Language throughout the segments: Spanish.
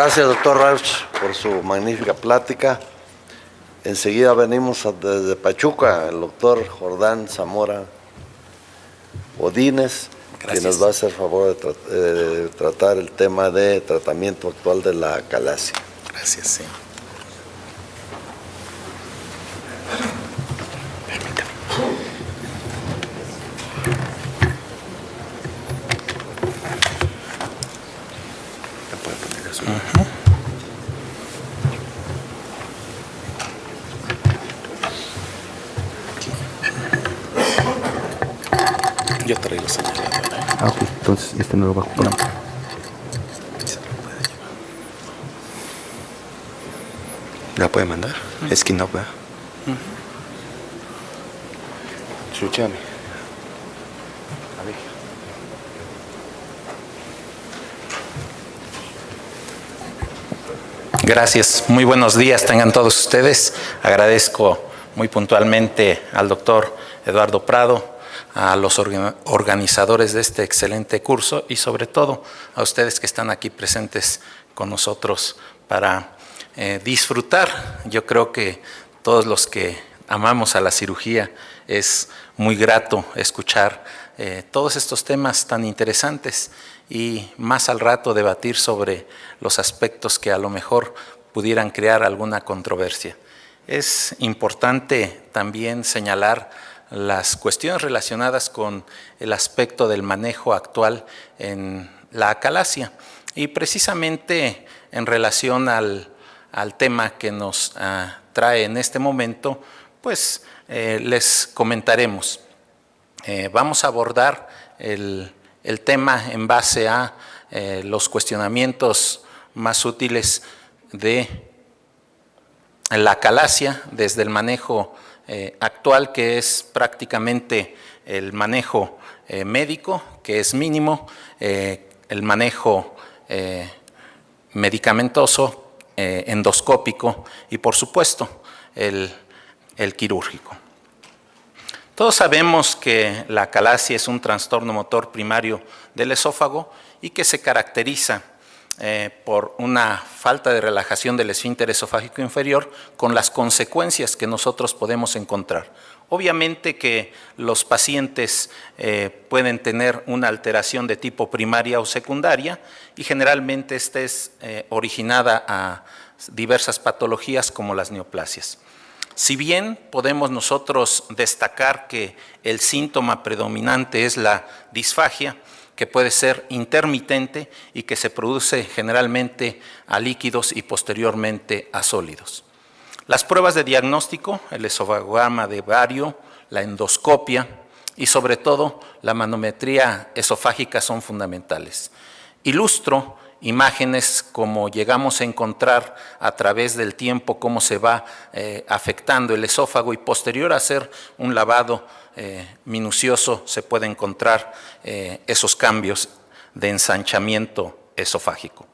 Gracias, doctor Rauch, por su magnífica plática. Enseguida venimos desde Pachuca, el doctor Jordán Zamora Odínez, quien nos va a hacer favor de tratar el tema de tratamiento actual de la acalasia. Gracias, sí. Yo traigo señalador. Ok, entonces este no lo va a ocupar. No. ¿La puede mandar? Es que no va. Escúchame. A ver. Gracias. Muy buenos días tengan todos ustedes. Agradezco muy puntualmente al doctor Eduardo Prado, a los organizadores de este excelente curso y sobre todo a ustedes que están aquí presentes con nosotros para disfrutar. Yo creo que todos los que amamos a la cirugía es muy grato escuchar todos estos temas tan interesantes y más al rato debatir sobre los aspectos que a lo mejor pudieran crear alguna controversia. Es importante también señalar las cuestiones relacionadas con el aspecto del manejo actual en la acalasia y precisamente en relación al tema que nos trae en este momento, pues les comentaremos. Vamos a abordar el tema en base a los cuestionamientos más útiles de la acalasia desde el manejo actual, que es prácticamente el manejo médico, que es mínimo, el manejo medicamentoso, endoscópico y por supuesto el quirúrgico. Todos sabemos que la acalasia es un trastorno motor primario del esófago y que se caracteriza por una falta de relajación del esfínter esofágico inferior con las consecuencias que nosotros podemos encontrar. Obviamente que los pacientes pueden tener una alteración de tipo primaria o secundaria y generalmente esta es originada a diversas patologías como las neoplasias. Si bien podemos nosotros destacar que el síntoma predominante es la disfagia, que puede ser intermitente y que se produce generalmente a líquidos y posteriormente a sólidos. Las pruebas de diagnóstico, el esofagograma de bario, la endoscopia y sobre todo la manometría esofágica son fundamentales. Ilustro imágenes como llegamos a encontrar a través del tiempo cómo se va afectando el esófago y posterior a hacer un lavado minucioso se puede encontrar esos cambios de ensanchamiento esofágico.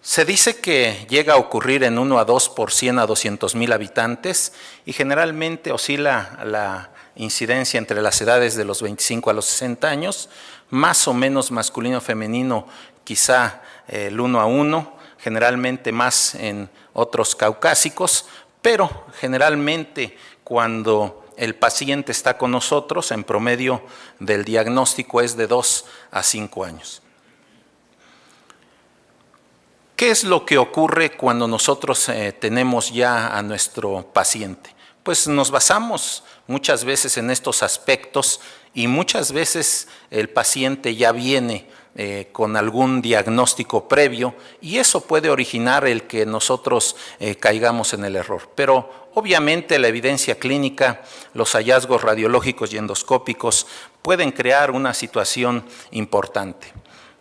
Se dice que llega a ocurrir en 1 a 2 por 100 a 200,000 habitantes y generalmente oscila la incidencia entre las edades de los 25 a los 60 años, más o menos masculino femenino quizá el 1 a 1, generalmente más en otros caucásicos, pero generalmente cuando el paciente está con nosotros, en promedio del diagnóstico es de 2 a 5 años. ¿Qué es lo que ocurre cuando nosotros tenemos ya a nuestro paciente? Pues nos basamos muchas veces en estos aspectos y muchas veces el paciente ya viene con algún diagnóstico previo y eso puede originar el que nosotros caigamos en el error. Pero obviamente la evidencia clínica, los hallazgos radiológicos y endoscópicos pueden crear una situación importante.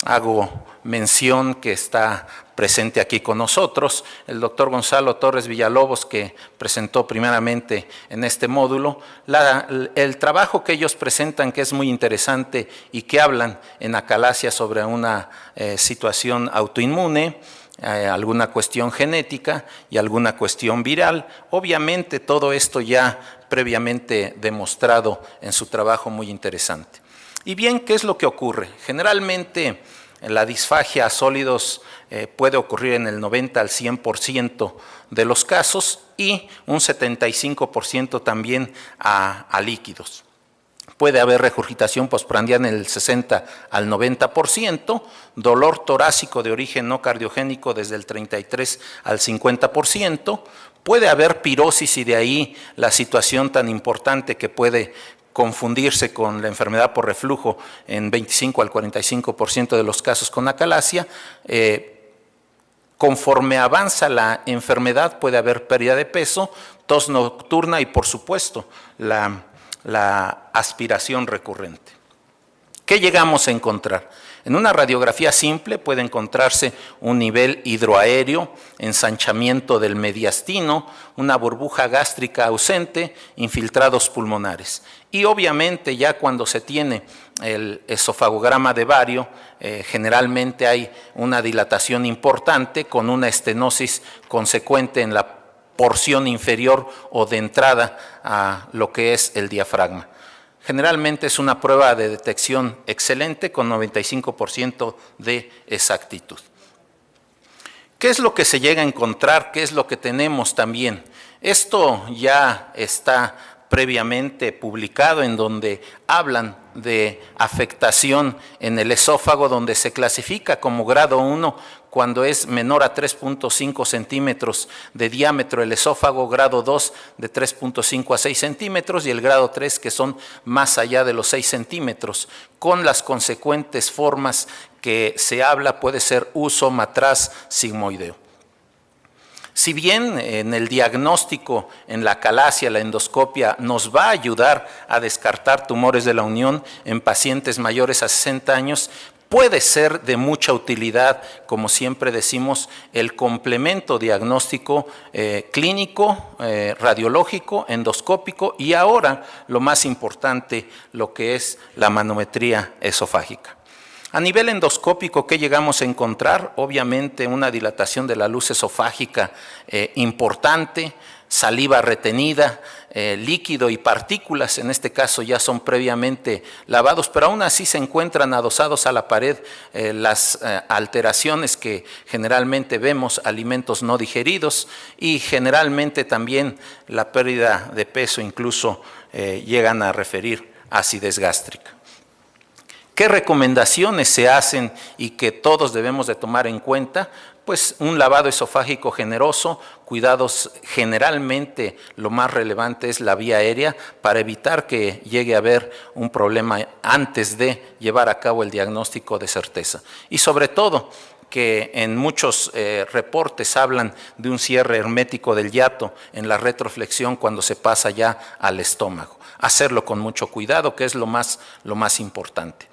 Hago mención que está presente aquí con nosotros el doctor Gonzalo Torres Villalobos, que presentó primeramente en este módulo. El trabajo que ellos presentan, que es muy interesante y que hablan en acalasia sobre una situación autoinmune, alguna cuestión genética y alguna cuestión viral. Obviamente todo esto ya previamente demostrado en su trabajo muy interesante. Y bien, ¿qué es lo que ocurre? Generalmente la disfagia a sólidos puede ocurrir en el 90 al 100% de los casos y un 75% también a líquidos. Puede haber regurgitación postprandiana en el 60 al 90%, dolor torácico de origen no cardiogénico desde el 33 al 50%, puede haber pirosis y de ahí la situación tan importante que puede confundirse con la enfermedad por reflujo en 25 al 45% de los casos con acalasia. Conforme avanza la enfermedad puede haber pérdida de peso, tos nocturna y por supuesto la aspiración recurrente. ¿Qué llegamos a encontrar? En una radiografía simple puede encontrarse un nivel hidroaéreo, ensanchamiento del mediastino, una burbuja gástrica ausente, infiltrados pulmonares. Y obviamente ya cuando se tiene el esofagograma de bario, generalmente hay una dilatación importante con una estenosis consecuente en la porción inferior o de entrada a lo que es el diafragma. Generalmente es una prueba de detección excelente con 95% de exactitud. ¿Qué es lo que se llega a encontrar? ¿Qué es lo que tenemos también? Esto ya está previamente publicado en donde hablan de afectación en el esófago, donde se clasifica como grado 1 cuando es menor a 3.5 centímetros de diámetro el esófago, grado 2 de 3.5 a 6 centímetros y el grado 3 que son más allá de los 6 centímetros, con las consecuentes formas que se habla, puede ser uso, matraz, sigmoideo. Si bien en el diagnóstico, en la acalasia, la endoscopia, nos va a ayudar a descartar tumores de la unión en pacientes mayores a 60 años, puede ser de mucha utilidad, como siempre decimos, el complemento diagnóstico clínico, radiológico, endoscópico y ahora, lo más importante, lo que es la manometría esofágica. A nivel endoscópico, ¿qué llegamos a encontrar? Obviamente una dilatación de la luz esofágica importante, saliva retenida, líquido y partículas, en este caso ya son previamente lavados, pero aún así se encuentran adosados a la pared las alteraciones que generalmente vemos, alimentos no digeridos y generalmente también la pérdida de peso, incluso llegan a referir acidez gástrica. ¿Qué recomendaciones se hacen y que todos debemos de tomar en cuenta? Pues un lavado esofágico generoso, cuidados generalmente lo más relevante es la vía aérea para evitar que llegue a haber un problema antes de llevar a cabo el diagnóstico de certeza. Y sobre todo, que en muchos reportes hablan de un cierre hermético del hiato en la retroflexión cuando se pasa ya al estómago. Hacerlo con mucho cuidado, que es lo más importante.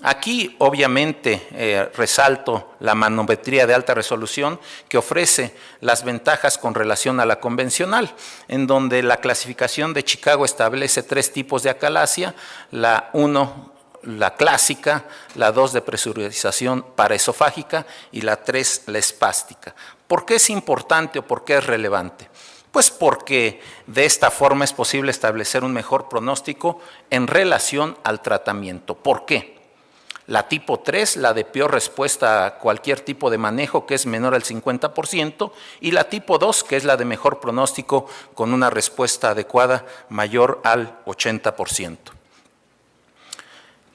Aquí obviamente resalto la manometría de alta resolución que ofrece las ventajas con relación a la convencional, en donde la clasificación de Chicago establece 3 tipos de acalasia, la 1, la clásica, la 2 de presurización paraesofágica y la 3 la espástica. ¿Por qué es importante o por qué es relevante? Pues porque de esta forma es posible establecer un mejor pronóstico en relación al tratamiento. ¿Por qué? La tipo 3, la de peor respuesta a cualquier tipo de manejo, que es menor al 50%, y la tipo 2, que es la de mejor pronóstico con una respuesta adecuada mayor al 80%.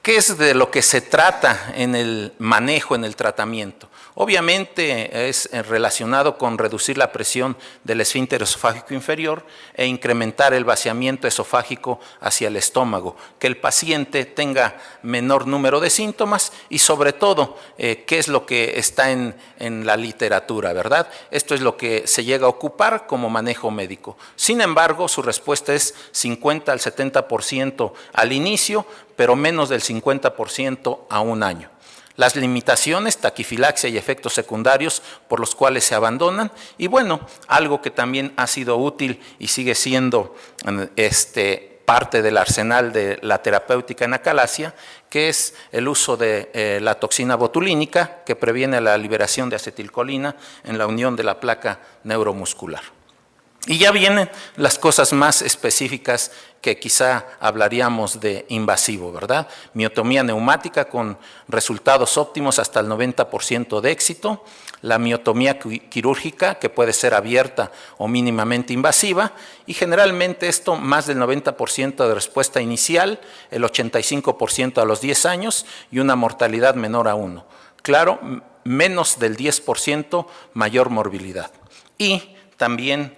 ¿Qué es de lo que se trata en el manejo, en el tratamiento? Obviamente es relacionado con reducir la presión del esfínter esofágico inferior e incrementar el vaciamiento esofágico hacia el estómago, que el paciente tenga menor número de síntomas y sobre todo, qué es lo que está en la literatura, ¿verdad? Esto es lo que se llega a ocupar como manejo médico. Sin embargo, su respuesta es 50 al 70% al inicio, pero menos del 50% a un año. Las limitaciones, taquifilaxia y efectos secundarios por los cuales se abandonan. Y bueno, algo que también ha sido útil y sigue siendo parte del arsenal de la terapéutica en acalasia, que es el uso de la toxina botulínica, que previene la liberación de acetilcolina en la unión de la placa neuromuscular. Y ya vienen las cosas más específicas que quizá hablaríamos de invasivo, ¿verdad? Miotomía neumática con resultados óptimos hasta el 90% de éxito, la miotomía quirúrgica, que puede ser abierta o mínimamente invasiva, y generalmente esto más del 90% de respuesta inicial, el 85% a los 10 años y una mortalidad menor a 1. Claro, menos del 10% mayor morbilidad. Y también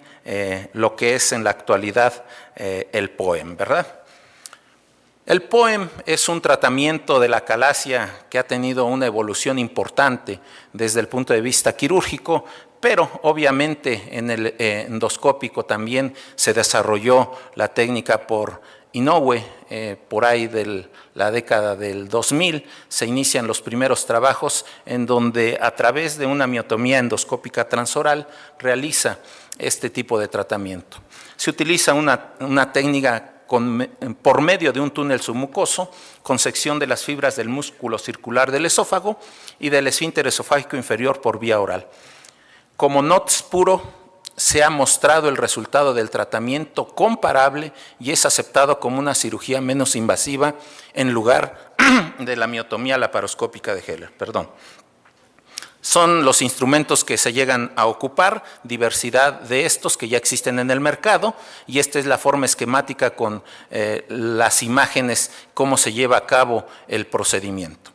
lo que es en la actualidad el POEM, ¿verdad? El POEM es un tratamiento de la calasia que ha tenido una evolución importante desde el punto de vista quirúrgico, pero obviamente en el endoscópico también se desarrolló la técnica por Inoue, por ahí de la década del 2000, se inician los primeros trabajos en donde a través de una miotomía endoscópica transoral realiza este tipo de tratamiento. Se utiliza una técnica por medio de un túnel submucoso con sección de las fibras del músculo circular del esófago y del esfínter esofágico inferior por vía oral. Como NOTS puro, se ha mostrado el resultado del tratamiento comparable y es aceptado como una cirugía menos invasiva en lugar de la miotomía laparoscópica de Heller. Son los instrumentos que se llegan a ocupar, diversidad de estos que ya existen en el mercado, y esta es la forma esquemática con las imágenes, cómo se lleva a cabo el procedimiento.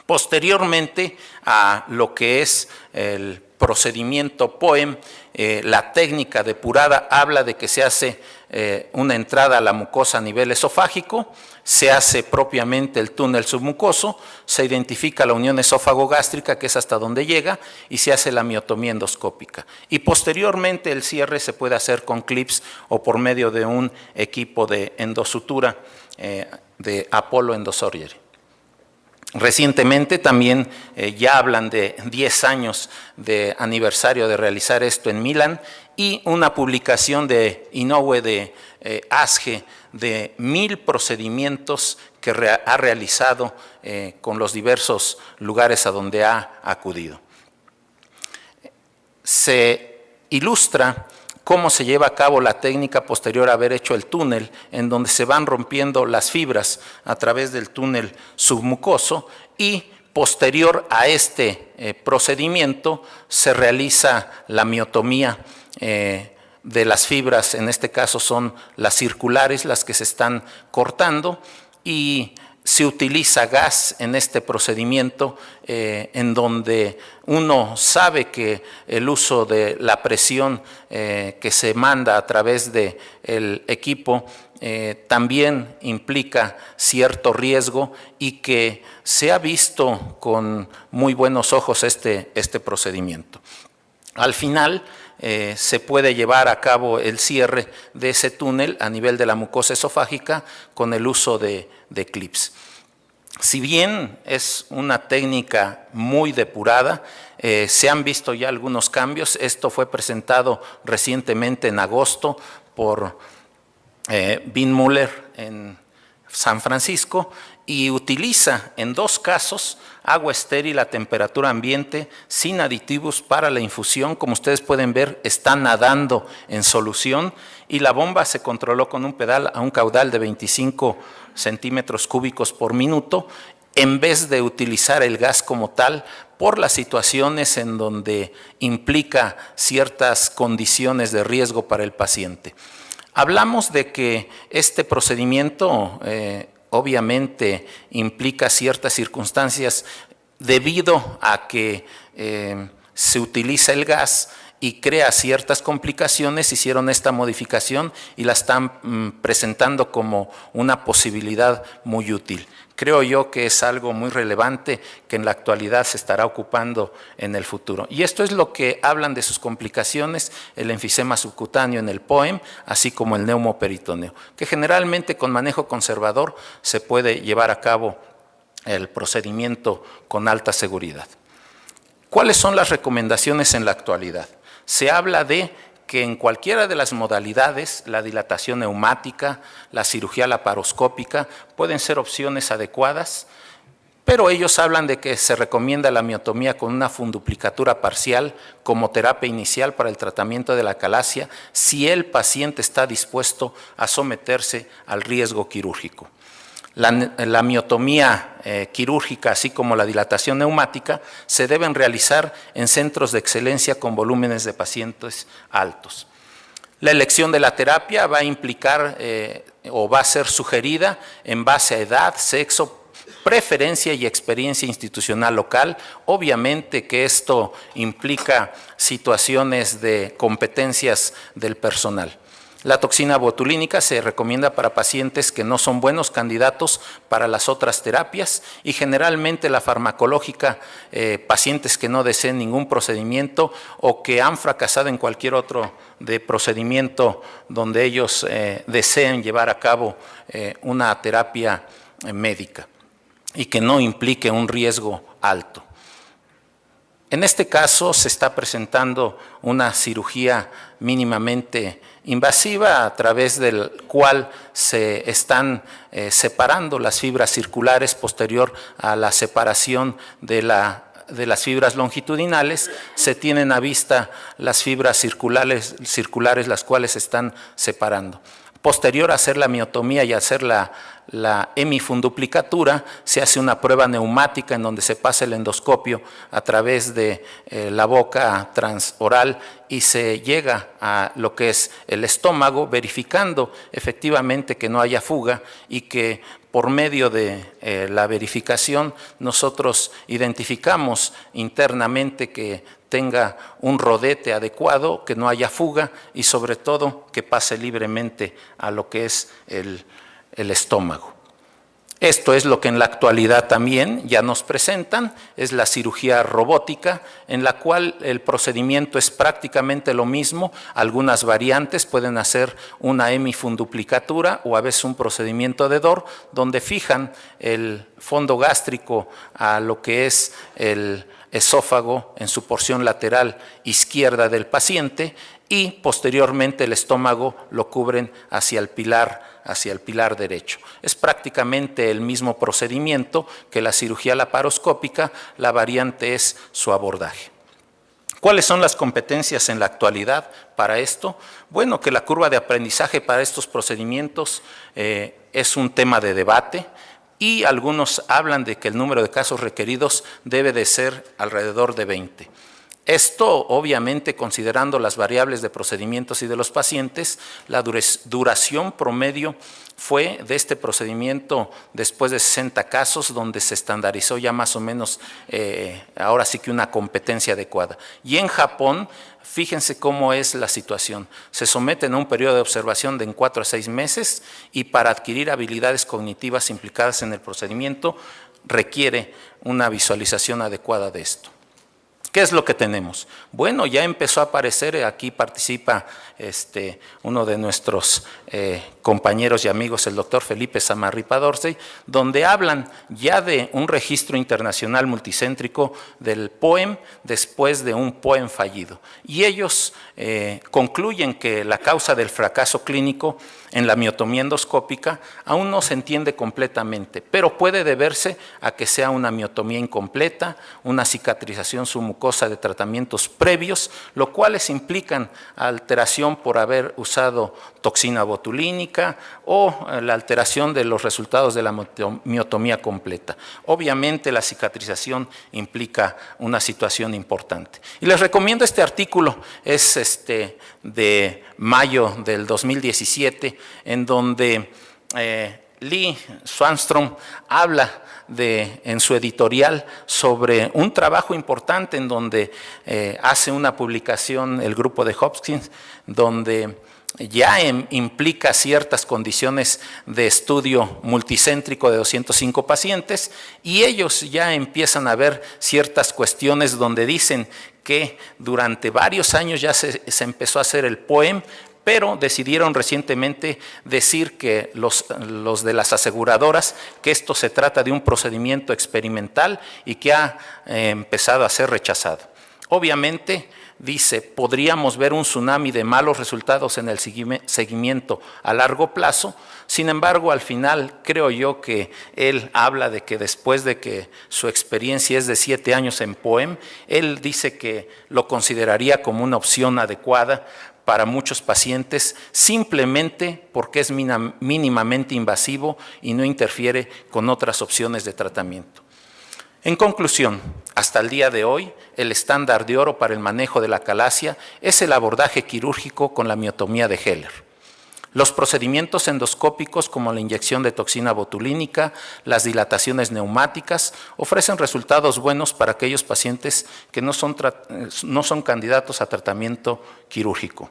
Posteriormente a lo que es el procedimiento POEM, la técnica depurada habla de que se hace una entrada a la mucosa a nivel esofágico, se hace propiamente el túnel submucoso, se identifica la unión esófago-gástrica, que es hasta donde llega, y se hace la miotomía endoscópica. Y posteriormente el cierre se puede hacer con clips o por medio de un equipo de endosutura de Apollo Endosurgery. Recientemente también ya hablan de 10 años de aniversario de realizar esto en Milán y una publicación de Inoue de ASGE de 1000 procedimientos que ha realizado con los diversos lugares a donde ha acudido. Se ilustra cómo se lleva a cabo la técnica posterior a haber hecho el túnel, en donde se van rompiendo las fibras a través del túnel submucoso y posterior a este procedimiento se realiza la miotomía de las fibras, en este caso son las circulares las que se están cortando, y se utiliza gas en este procedimiento en donde uno sabe que el uso de la presión que se manda a través del equipo también implica cierto riesgo y que se ha visto con muy buenos ojos este procedimiento. Al final se puede llevar a cabo el cierre de ese túnel a nivel de la mucosa esofágica con el uso de clips. Si bien es una técnica muy depurada, se han visto ya algunos cambios. Esto fue presentado recientemente en agosto por Bin Muller en San Francisco y utiliza en 2 casos agua estéril a temperatura ambiente sin aditivos para la infusión. Como ustedes pueden ver, está nadando en solución y la bomba se controló con un pedal a un caudal de 25 centímetros cúbicos por minuto en vez de utilizar el gas como tal por las situaciones en donde implica ciertas condiciones de riesgo para el paciente. Hablamos de que este procedimiento obviamente implica ciertas circunstancias debido a que se utiliza el gas y crea ciertas complicaciones. Hicieron esta modificación y la están presentando como una posibilidad muy útil. Creo yo que es algo muy relevante que en la actualidad se estará ocupando en el futuro. Y esto es lo que hablan de sus complicaciones, el enfisema subcutáneo en el POEM, así como el neumoperitoneo, que generalmente con manejo conservador se puede llevar a cabo el procedimiento con alta seguridad. ¿Cuáles son las recomendaciones en la actualidad? Se habla de que en cualquiera de las modalidades, la dilatación neumática, la cirugía laparoscópica, pueden ser opciones adecuadas, pero ellos hablan de que se recomienda la miotomía con una funduplicatura parcial como terapia inicial para el tratamiento de la acalasia si el paciente está dispuesto a someterse al riesgo quirúrgico. La miotomía quirúrgica, así como la dilatación neumática, se deben realizar en centros de excelencia con volúmenes de pacientes altos. La elección de la terapia va a implicar o va a ser sugerida en base a edad, sexo, preferencia y experiencia institucional local. Obviamente que esto implica situaciones de competencias del personal. La toxina botulínica se recomienda para pacientes que no son buenos candidatos para las otras terapias y generalmente la farmacológica, pacientes que no deseen ningún procedimiento o que han fracasado en cualquier otro procedimiento donde ellos deseen llevar a cabo una terapia médica y que no implique un riesgo alto. En este caso se está presentando una cirugía mínimamente invasiva a través del cual se están separando las fibras circulares posterior a la separación de las fibras longitudinales. Se tienen a vista las fibras circulares las cuales se están separando. Posterior a hacer la miotomía y hacer la hemifunduplicatura, se hace una prueba neumática en donde se pasa el endoscopio a través de la boca transoral y se llega a lo que es el estómago, verificando efectivamente que no haya fuga y que por medio de la verificación nosotros identificamos internamente que tenga un rodete adecuado, que no haya fuga y sobre todo que pase libremente a lo que es el estómago. Esto es lo que en la actualidad también ya nos presentan, es la cirugía robótica, en la cual el procedimiento es prácticamente lo mismo, algunas variantes pueden hacer una hemifunduplicatura o a veces un procedimiento de DOR, donde fijan el fondo gástrico a lo que es el esófago en su porción lateral izquierda del paciente y posteriormente el estómago lo cubren hacia el pilar derecho. Es prácticamente el mismo procedimiento que la cirugía laparoscópica, la variante es su abordaje. ¿Cuáles son las competencias en la actualidad para esto? Bueno, que la curva de aprendizaje para estos procedimientos es un tema de debate y algunos hablan de que el número de casos requeridos debe de ser alrededor de 20. Esto, obviamente, considerando las variables de procedimientos y de los pacientes, la duración promedio fue de este procedimiento después de 60 casos, donde se estandarizó ya más o menos, ahora sí que una competencia adecuada. Y en Japón, fíjense cómo es la situación. Se someten a un periodo de observación de 4 a 6 meses y para adquirir habilidades cognitivas implicadas en el procedimiento requiere una visualización adecuada de esto. ¿Qué es lo que tenemos? Bueno, ya empezó a aparecer, aquí participa uno de nuestros compañeros y amigos, el doctor Felipe Samarripa Dorsey, donde hablan ya de un registro internacional multicéntrico del POEM después de un POEM fallido. Y ellos concluyen que la causa del fracaso clínico en la miotomía endoscópica aún no se entiende completamente, pero puede deberse a que sea una miotomía incompleta, una cicatrización submucosa de tratamientos previos, lo cuales implican alteración por haber usado toxina botulínica o la alteración de los resultados de la miotomía completa. Obviamente la cicatrización implica una situación importante. Y les recomiendo este artículo, es de mayo del 2017, en donde Lee Swanstrom habla en su editorial sobre un trabajo importante en donde hace una publicación el grupo de Hopkins, donde ya implica ciertas condiciones de estudio multicéntrico de 205 pacientes y ellos ya empiezan a ver ciertas cuestiones donde dicen que durante varios años ya se empezó a hacer el POEM, pero decidieron recientemente decir que los de las aseguradoras que esto se trata de un procedimiento experimental y que ha empezado a ser rechazado. Obviamente, dice, podríamos ver un tsunami de malos resultados en el seguimiento a largo plazo. Sin embargo, al final creo yo que él habla de que después de que su experiencia es de 7 años en POEM, él dice que lo consideraría como una opción adecuada para muchos pacientes, simplemente porque es mínimamente invasivo y no interfiere con otras opciones de tratamiento. En conclusión, hasta el día de hoy, el estándar de oro para el manejo de la calasia es el abordaje quirúrgico con la miotomía de Heller. Los procedimientos endoscópicos como la inyección de toxina botulínica, las dilataciones neumáticas, ofrecen resultados buenos para aquellos pacientes que no son candidatos a tratamiento quirúrgico.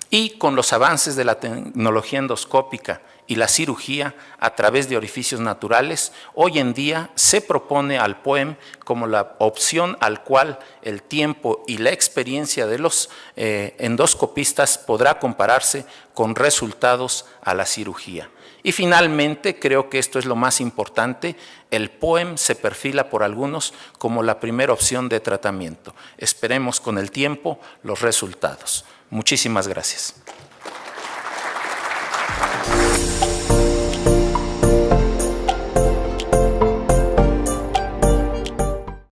Y con los avances de la tecnología endoscópica y la cirugía a través de orificios naturales, hoy en día se propone al POEM como la opción al cual el tiempo y la experiencia de los endoscopistas podrá compararse con resultados a la cirugía. Y finalmente, creo que esto es lo más importante, el POEM se perfila por algunos como la primera opción de tratamiento. Esperemos con el tiempo los resultados. Muchísimas gracias.